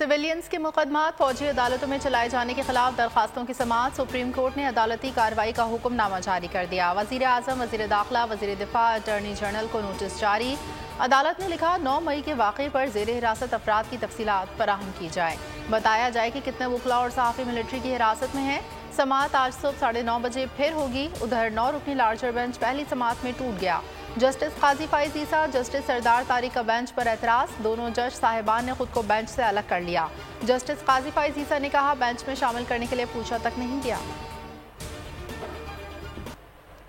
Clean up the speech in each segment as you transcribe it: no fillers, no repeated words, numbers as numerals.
Civilians के मुकदमात फौजी अदालतों में चलाए जाने के खिलाफ दरखास्तों की समाअत सुप्रीम कोर्ट ने अदालती कार्रवाई का हुक्मनामा जारी कर दिया। वजीर आजम, वजीर दाखिला, वजीर दिफा, अटॉर्नी जनरल को नोटिस जारी। अदालत ने लिखा 9 मई के वाक़े पर जेर हिरासत अफराद की तफसीलात फराहम की जाए। बताया जाए कि कितने वकला और सहाफ़ी मिलिट्री की हिरासत में हैं। समाअत आज सुबह 9:30 बजे फिर होगी। उधर 9 रुकनी लार्जर बेंच पहली समाअत में टूट गया। जस्टिस काजी फाइज ईसा, जस्टिस सरदार तारिक का बेंच पर एतराज। दोनों जज साहिबान ने खुद को बेंच से अलग कर लिया। जस्टिस काजी फाइज ईसा ने कहा बेंच में शामिल करने के लिए पूछा तक नहीं गया।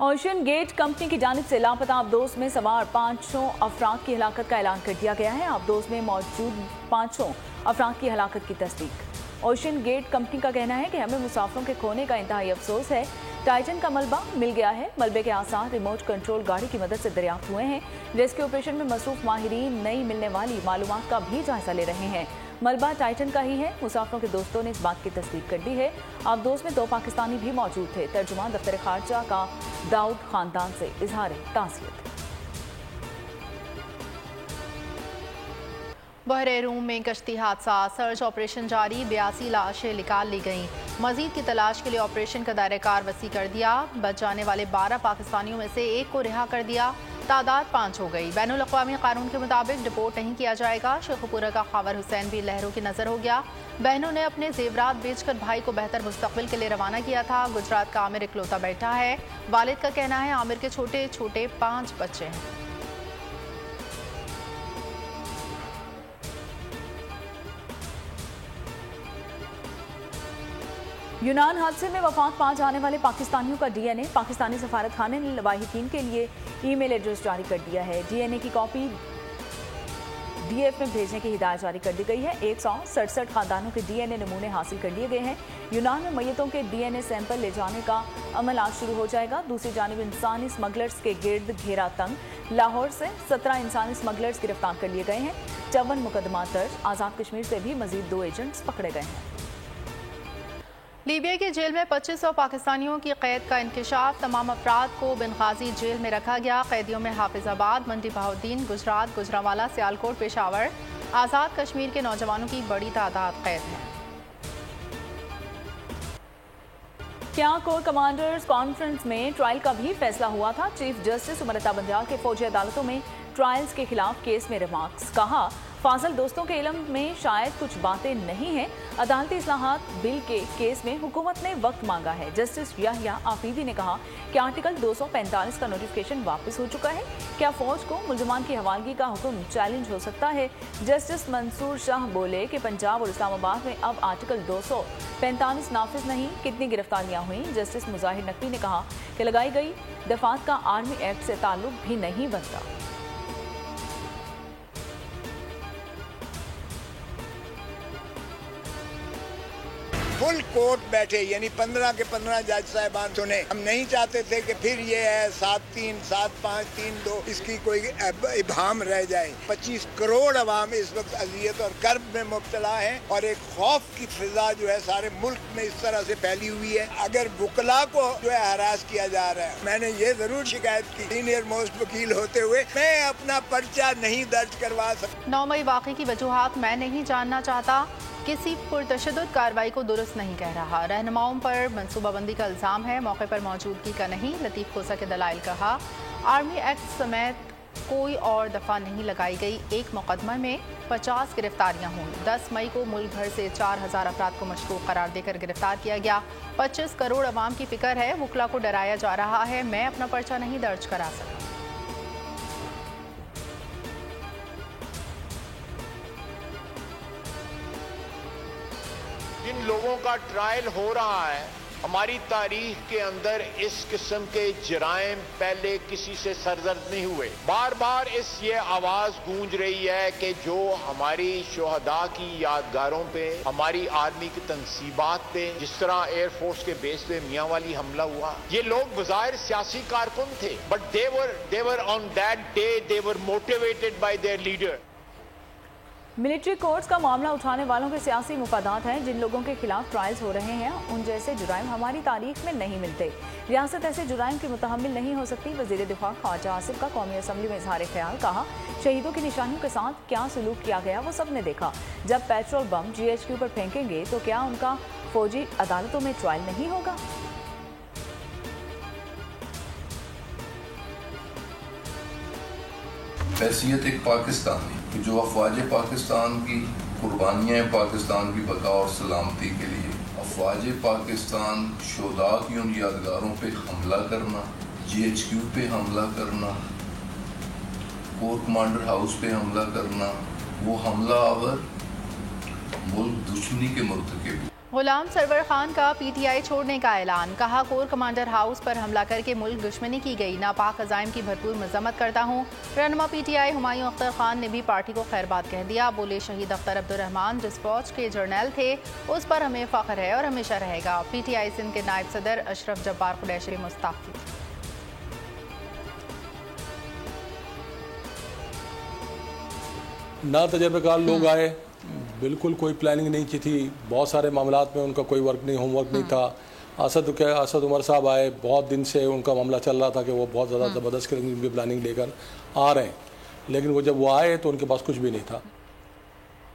ओशन गेट कंपनी की जानिब से लापता आबदोज में सवार 500 अफराद की हलाकत का ऐलान कर दिया गया है। आबदोज में मौजूद 500 अफराद की हलाकत की तस्दीक। ओशन गेट कंपनी का कहना है कि हमें मुसाफिरों के खोने का इंतहाई अफसोस है। टाइटन का मलबा मिल गया है। मलबे के आसार रिमोट कंट्रोल गाड़ी की मदद से दरियाफ्त हुए हैं। रेस्क्यू ऑपरेशन में मसरूफ माहिरीन नई मिलने वाली मालूमात का भी जायजा ले रहे हैं। मलबा टाइटन का ही है। मुसाफिरों के दोस्तों ने इस बात की तस्दीक कर दी है। आबदोज में 2 पाकिस्तानी भी मौजूद थे। तर्जुमान दफ्तर खारजा का दाऊद खानदान से इजहार ताज़ियत। बहरे रूम में कश्ती हादसा, सर्च ऑपरेशन जारी। 82 लाशें निकाल ली गईं। मजीद की तलाश के लिए ऑपरेशन का दायरेकार वसी कर दिया। बच जाने वाले 12 पाकिस्तानियों में से एक को रिहा कर दिया। तादाद 5 हो गई। बैनुल अक़वामी कानून के मुताबिक डिपोर्ट नहीं किया जाएगा। शेखुपुरा का खावर हुसैन भी लहरों की नजर हो गया। बहनों ने अपने जेवरात बेचकर भाई को बेहतर मुस्तकबिल के लिए रवाना किया था। गुजरात का आमिर इकलौता बैठा है। वालिद का कहना है आमिर के छोटे छोटे 5 बच्चे हैं। यूनान हादसे में वफात पा जाने वाले पाकिस्तानियों का डीएनए पाकिस्तानी सफारत खाने ने लवाहिकीन के लिए ईमेल एड्रेस जारी कर दिया है। डीएनए की कॉपी डीएफ में भेजने की हिदायत जारी कर दी गई है। 167 खानदानों के डीएनए नमूने हासिल कर लिए गए हैं। यूनान में मैयतों के डीएनए सैंपल ले जाने का अमल आज शुरू हो जाएगा। दूसरी जानिब इंसानी स्मगलर्स के गिर्द घेरा तंग। लाहौर से 17 इंसानी स्मगलर्स गिरफ्तार कर लिए गए हैं। 54 मुकदमा दर्ज। आज़ाद कश्मीर से भी मजीद 2 एजेंट्स पकड़े गए हैं। लीबिया की जेल में 2500 पाकिस्तानियों की कैद का इंकशाफ। तमाम अफराद को बेनगाजी जेल में रखा गया। कैदियों में हाफिजाबाद, मंडी बहाउद्दीन, गुजरात, गुजरांवाला, सियालकोट, पेशावर, आज़ाद कश्मीर के नौजवानों की बड़ी तादाद कैद है। क्या कोर कमांडर्स कॉन्फ्रेंस में ट्रायल का भी फैसला हुआ था। चीफ जस्टिस उमर अता बंदयाल के फौजी अदालतों में ट्रायल्स के खिलाफ केस में रिमार्क्स। कहा फाजल दोस्तों के इल्म में शायद कुछ बातें नहीं हैं। अदालती इस्लाहात बिल के केस में हुकूमत ने वक्त मांगा है। जस्टिस याहिया आफरीदी ने कहा कि आर्टिकल 245 का नोटिफिकेशन वापस हो चुका है। क्या फौज को मुल्जमान की हवालगी का हुक्म चैलेंज हो सकता है। जस्टिस मंसूर शाह बोले कि पंजाब और इस्लामाबाद में अब आर्टिकल 245 नाफिज नहीं। कितनी गिरफ्तारियां हुई। जस्टिस मुजाहिर नकवी ने कहा कि लगाई गई दफात का आर्मी एक्ट से ताल्लुक भी नहीं बनता। फुल कोर्ट बैठे यानी 15 के 15 जज साहिबान सुने। हम नहीं चाहते थे कि फिर ये है 7-3, 7-5, 3-2 इसकी कोई इबाम रह जाए। 25 करोड़ अवाम इस वक्त अजियत और कर्ब में मुब्तला है और एक खौफ की फिजा जो है सारे मुल्क में इस तरह से फैली हुई है। अगर वकला को जो है हरास किया जा रहा है, मैंने ये जरूर शिकायत की सीनियर मोस्ट वकील होते हुए मैं अपना पर्चा नहीं दर्ज करवा सकता। 9 मई वाक़े की वजूहात मैं नहीं जानना चाहता। किसी पुरतशद्दुद कार्रवाई को दुरुस्त नहीं कह रहा। रहनुमाओं पर मनसूबाबंदी का इल्ज़ाम है, मौके पर मौजूदगी का नहीं। लतीफ़ खोसा के दलाइल कहा आर्मी एक्ट समेत कोई और दफ़ा नहीं लगाई गई। एक मुकदमा में 50 गिरफ्तारियां हुई। 10 मई को मुल्क भर से 4000 अफराद को मशकूक करार देकर गिरफ्तार किया गया। 25 करोड़ अवाम की फिक्र है। वकला को डराया जा रहा है। मैं अपना पर्चा नहीं दर्ज करा सका। जिन लोगों का ट्रायल हो रहा है, हमारी तारीख के अंदर इस किस्म के जराइम पहले किसी से सरजद नहीं हुए। बार बार ये आवाज गूंज रही है कि जो हमारी शोहदा की यादगारों पे, हमारी आर्मी की तनसीबात पे, जिस तरह एयरफोर्स के बेस पे मियांवाली हमला हुआ, ये लोग बज़ाहिर सियासी कारकुन थे, but they were on that day they were motivated by their leader. Military courts का मामला उठाने वालों के सियासी मुफादात हैं। जिन लोगों के खिलाफ ट्रायल्स हो रहे हैं उन जैसे जुराइम हमारी तारीख में नहीं मिलते। रियासत ऐसे जुराइम की मुतहम्मिल नहीं हो सकती। वज़ीर दिफा ख्वाजा आसिफ का कौमी असम्बली में इजहार ख्याल। कहा, शहीदों की निशानियों के साथ क्या सलूक किया गया वो सब ने देखा। जब पेट्रोल बम GHQ पर फेंकेंगे तो क्या उनका फौजी अदालतों में ट्रायल नहीं होगा? हैसियत एक पाकिस्तानी जो अफवाज पाकिस्तान की कुर्बानियाँ पाकिस्तान की बका और सलामती के लिए, अफवाज पाकिस्तान शोदा की उन यादगारों पे हमला करना, GHQ पे हमला करना, कोर कमांडर हाउस पे हमला करना, वो हमला आवर मुल्क दुश्मनी के मुर्तकिब। गुलाम सरवर खान का PTI छोड़ने का ऐलान। कहा, कोर कमांडर हाउस पर हमला करके मुल्क दुश्मनी की गई नापाक अज़ाइम की भरपूर मजम्मत करता हूँ। रहनुमा PTI हुमायूं अख्तर खान ने भी पार्टी को खैरबाद कह दिया। बोले, शहीद अख्तर अब्दुर्रहमान जिस फौज के जर्नल थे उस पर हमें फ़ख्र है और हमेशा रहेगा। PTI सिंध के नायब सदर अशरफ जब्बार कुरैशी मुस्तफ़ी। ना तजर्बेकार लोग आए, बिल्कुल कोई प्लानिंग नहीं की थी। बहुत सारे मामलात में उनका कोई वर्क नहीं, होमवर्क नहीं था। असद उमर साहब आए, बहुत दिन से उनका मामला चल रहा था कि वो बहुत ज़्यादा ज़बरदस्त किस्म की प्लानिंग लेकर आ रहे हैं, लेकिन वो जब वो आए तो उनके पास कुछ भी नहीं था।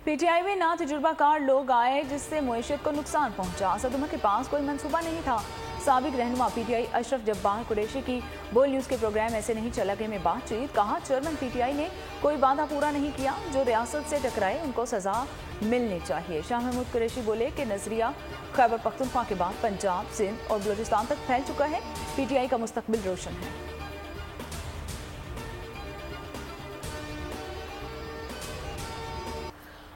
PTI में ना तजुर्बाकार लोग आए जिससे मुईशत को नुकसान पहुंचा। असद उमर के पास कोई मंसूबा नहीं था। साबिक रहनुमा PTI अशरफ जब्बार कुरैशी की बोल न्यूज़ के प्रोग्राम ऐसे नहीं चला गए में बातचीत। कहा, चेयरमैन PTI ने कोई वादा पूरा नहीं किया। जो रियासत से टकराए उनको सजा मिलनी चाहिए। शाह महमूद कुरैशी बोले कि नजरिया खैबर पख्तूनख्वा के बाद पंजाब, सिंध और बलूचिस्तान तक फैल चुका है। PTI का मुस्तकबिल रोशन है।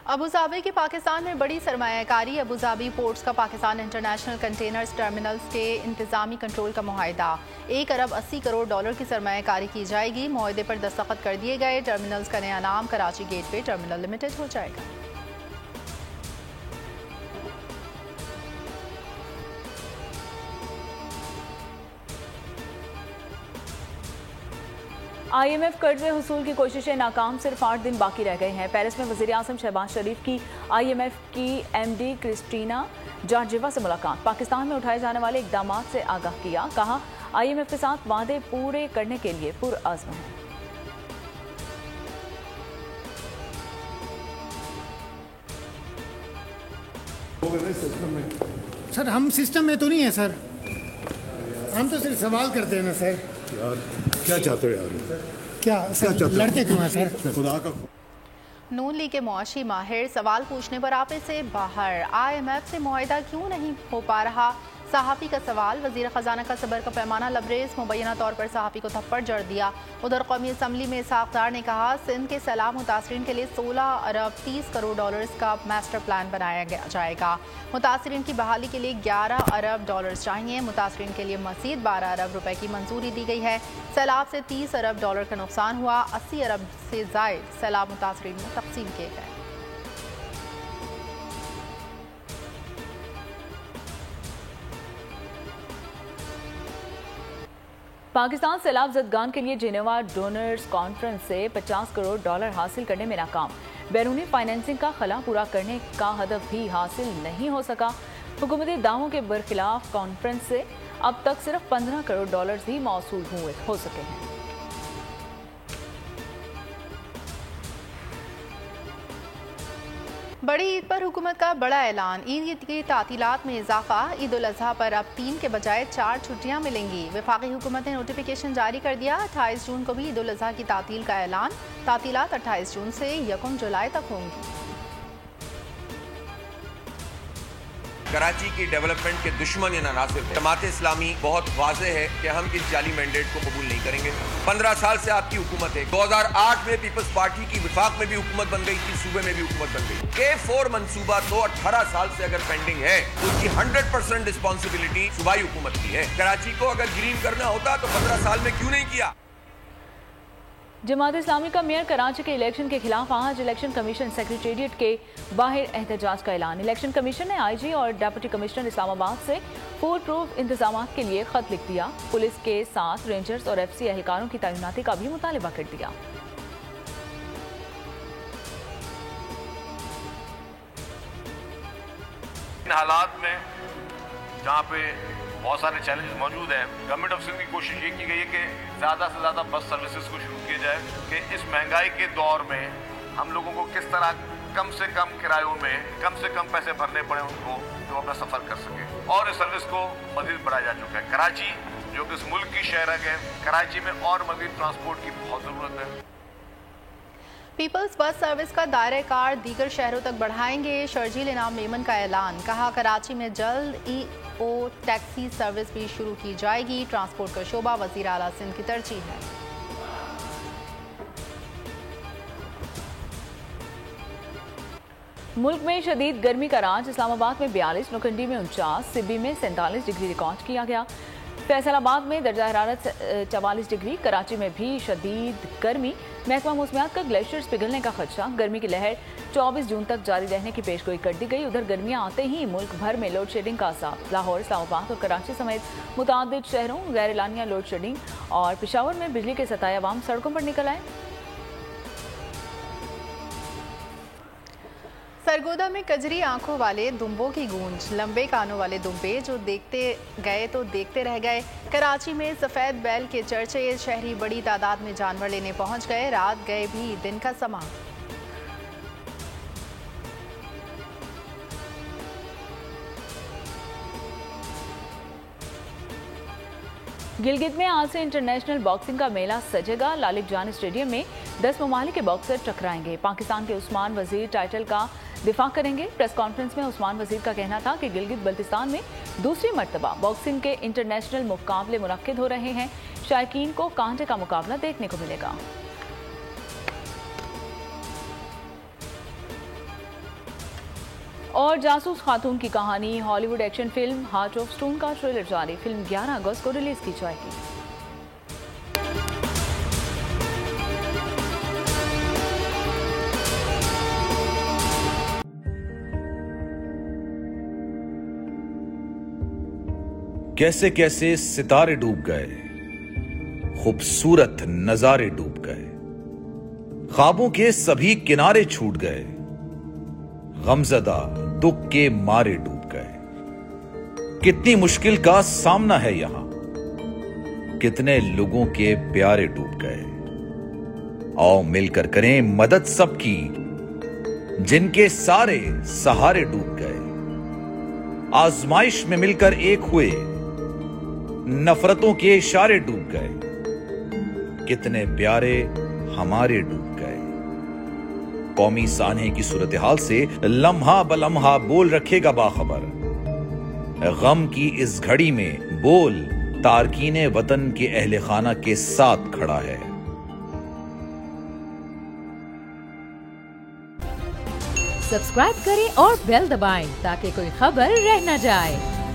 अबूधाबी की पाकिस्तान में बड़ी सरमायाकारी। अबूधाबी पोर्ट्स का पाकिस्तान इंटरनेशनल कंटेनर्स टर्मिनल्स के इंतजामी कंट्रोल का मुआहिदा। 1 अरब 80 करोड़ डॉलर की सरमायाकारी की जाएगी। मुआहिदे पर दस्तखत कर दिए गए। टर्मिनल्स का नया नाम कराची गेटवे टर्मिनल लिमिटेड हो जाएगा। IMF कर्जे हुसूल की कोशिशें नाकाम। सिर्फ 8 दिन बाकी रह गए हैं। पेरिस में वज़ीर आज़म शहबाज शरीफ की IMF की MD क्रिस्टीना जॉर्जिवा से मुलाकात। पाकिस्तान में उठाए जाने वाले इकदाम से आगाह किया। कहा, IMF के साथ वादे पूरे करने के लिए पुरअज़्म है। सर, हम सिस्टम में तो नहीं है सर, हम तो सिर्फ सवाल करते हैं ना सर। यार क्या चाहते हो यार? क्या सर, लड़ते क्यों हैं सर? खुदा का नून लीग के मुआशी माहिर सवाल पूछने पर आपे से बाहर। IMF से मुआहिदा क्यों नहीं हो पा रहा? सहाफ़ी का सवाल। वज़ीर ख़जाना का सबर का पैमाना लबरेज। मुबैना तौर पर सहाफ़ी को थप्पड़ जड़ दिया। उधर कौमी असम्बली में इसहाक़ डार ने कहा, सिंध के सैलाब मुतासरीन के लिए 16 अरब 30 करोड़ डॉलर्स का मास्टर प्लान बनाया जाएगा। मुतासरीन की बहाली के लिए 11 अरब डॉलर्स चाहिए। मुतासरीन के लिए मज़ीद 12 अरब रुपए की मंजूरी दी गई है। सैलाब से 30 अरब डॉलर का नुकसान हुआ। 80 अरब से ज़ायद सैलाब मुतासरीन में तकसीम किए गए। पाकिस्तान सैलाब ज़दगान के लिए जेनेवा डोनर्स कॉन्फ्रेंस से 50 करोड़ डॉलर हासिल करने में नाकाम। बैरूनी फाइनेंसिंग का खला पूरा करने का हदफ भी हासिल नहीं हो सका। हुकूमती दावों के बरखिलाफ कॉन्फ्रेंस से अब तक सिर्फ 15 करोड़ डॉलर ही मौसूल हो सके हैं। बड़ी ईद पर हुकूमत का बड़ा ऐलान। ईद की तातीलात में इजाफा। ईद उल अजहा पर अब 3 के बजाय 4 छुट्टियां मिलेंगी। वफाकी हुकूमत ने नोटिफिकेशन जारी कर दिया। 28 जून को भी ईद उल अजहा की तातील का ऐलान। तातीलात 28 जून से 1 जुलाई तक होंगी। कराची की डेवलपमेंट के दुश्मन या नासिर जमात इस्लामी बहुत वाज़ेह है कि हम इस जाली मैंडेट को कबूल नहीं करेंगे। 15 साल से आपकी हुकूमत है। 2008 में पीपल्स पार्टी की विफाक में भी हुकूमत बन गई थी, सूबे में भी हुकूमत बन गई। K4 मंसूबा तो 18 साल से अगर पेंडिंग है तो उसकी 100% रिस्पॉन्सिबिलिटी सूबाई हुकूमत की है। कराची को अगर ग्रीन करना होता तो 15 साल में क्यों नहीं किया? जमात इस्लामी का मेयर कराची के इलेक्शन के खिलाफ आज इलेक्शन कमीशन सेक्रेटेरिएट के बाहर एहतजाज का ऐलान। इलेक्शन कमीशन ने IG और डिप्टी कमिश्नर इस्लामाबाद से फुल प्रूफ इंतजाम के लिए खत लिख दिया। पुलिस के साथ रेंजर्स और FC एहलकारों की तैनाती का भी मुतालबा कर दिया। इन हालात में जहाँ पे बहुत सारे चैलेंजेस मौजूद हैं, गवर्नमेंट ऑफ सिंध की कोशिश ये की गई है कि ज़्यादा से ज़्यादा बस सर्विसेज को शुरू किया जाए कि इस महंगाई के दौर में हम लोगों को किस तरह कम से कम किरायों में कम से कम पैसे भरने पड़े उनको, जो अपना सफ़र कर सके। और इस सर्विस को मज़ीद बढ़ाया जा चुका है। कराची जो कि इस मुल्क की शहर है, कराची में और मज़ीद ट्रांसपोर्ट की बहुत ज़रूरत है। पीपल्स बस सर्विस का दायरा कार दीगर शहरों तक बढ़ाएंगे। शर्जील इनाम मेमन का ऐलान। कहा कराची में जल्द EO टैक्सी सर्विस भी शुरू की जाएगी। ट्रांसपोर्ट का शोबा वज़ीर आला सिंध की तरजीह है। मुल्क में शदीद गर्मी का राज। इस्लामाबाद में 42, नौकंडी में 49, सिब्बी में 47 डिग्री रिकॉर्ड किया गया। फैसलाबाद में दर्जा हरारत 44 डिग्री। कराची में भी शदीद गर्मी। महकमा मौसमियात का ग्लेशियर्स पिघलने का खदशा। गर्मी की लहर 24 जून तक जारी रहने की पेशगोई कर दी गई। उधर गर्मियां आते ही मुल्क भर में लोड शेडिंग का असाब। लाहौर, इस्लामाबाद और कराची समेत मुतादिद शहरों गैर एलानिया लोड शेडिंग और पेशावर में बिजली के सताए अवाम सड़कों पर निकल आए। सरगोदा में कजरी आंखों वाले दुम्बों की गूंज। लंबे कानों वाले दुम्बे जो देखते गए तो देखते रह गए। कराची में सफ़ेद बैल के चर्चे। शहरी बड़ी तादाद में जानवर लेने पहुंच गए। रात गए भी दिन का समा। गिलगित में आज से इंटरनेशनल बॉक्सिंग का मेला सजेगा। लालिक जान स्टेडियम में 10 ममालिक के बॉक्सर टकराएंगे। पाकिस्तान के उस्मान वजीर टाइटल का दिफा करेंगे। प्रेस कॉन्फ्रेंस में उस्मान वजीर का कहना था कि गिलगित बल्तिस्तान में दूसरी मर्तबा बॉक्सिंग के इंटरनेशनल मुकाबले मुनक्किद हो रहे हैं। शायकीन को कांटे का मुकाबला देखने को मिलेगा। और जासूस खातून की कहानी। Hollywood action film heart of stone का ट्रेलर जारी। फिल्म 11 अगस्त को रिलीज की जाएगी। कैसे कैसे सितारे डूब गए, खूबसूरत नजारे डूब गए, ख्वाबों के सभी किनारे छूट गए, गमजदा दुख के मारे डूब गए। कितनी मुश्किल का सामना है यहां, कितने लोगों के प्यारे डूब गए। आओ मिलकर करें मदद सबकी, जिनके सारे सहारे डूब गए। आजमाइश में मिलकर एक हुए, नफरतों के इशारे डूब गए। कितने प्यारे हमारे डूब गए। कौमी सानहे की सूरत हाल से लम्हा बलम्हा बोल रखेगा बाखबर। गम की इस घड़ी में बोल तारकीने वतन के अहले खाना के साथ खड़ा है। सब्सक्राइब करें और बेल दबाएं ताकि कोई खबर रह न जाए।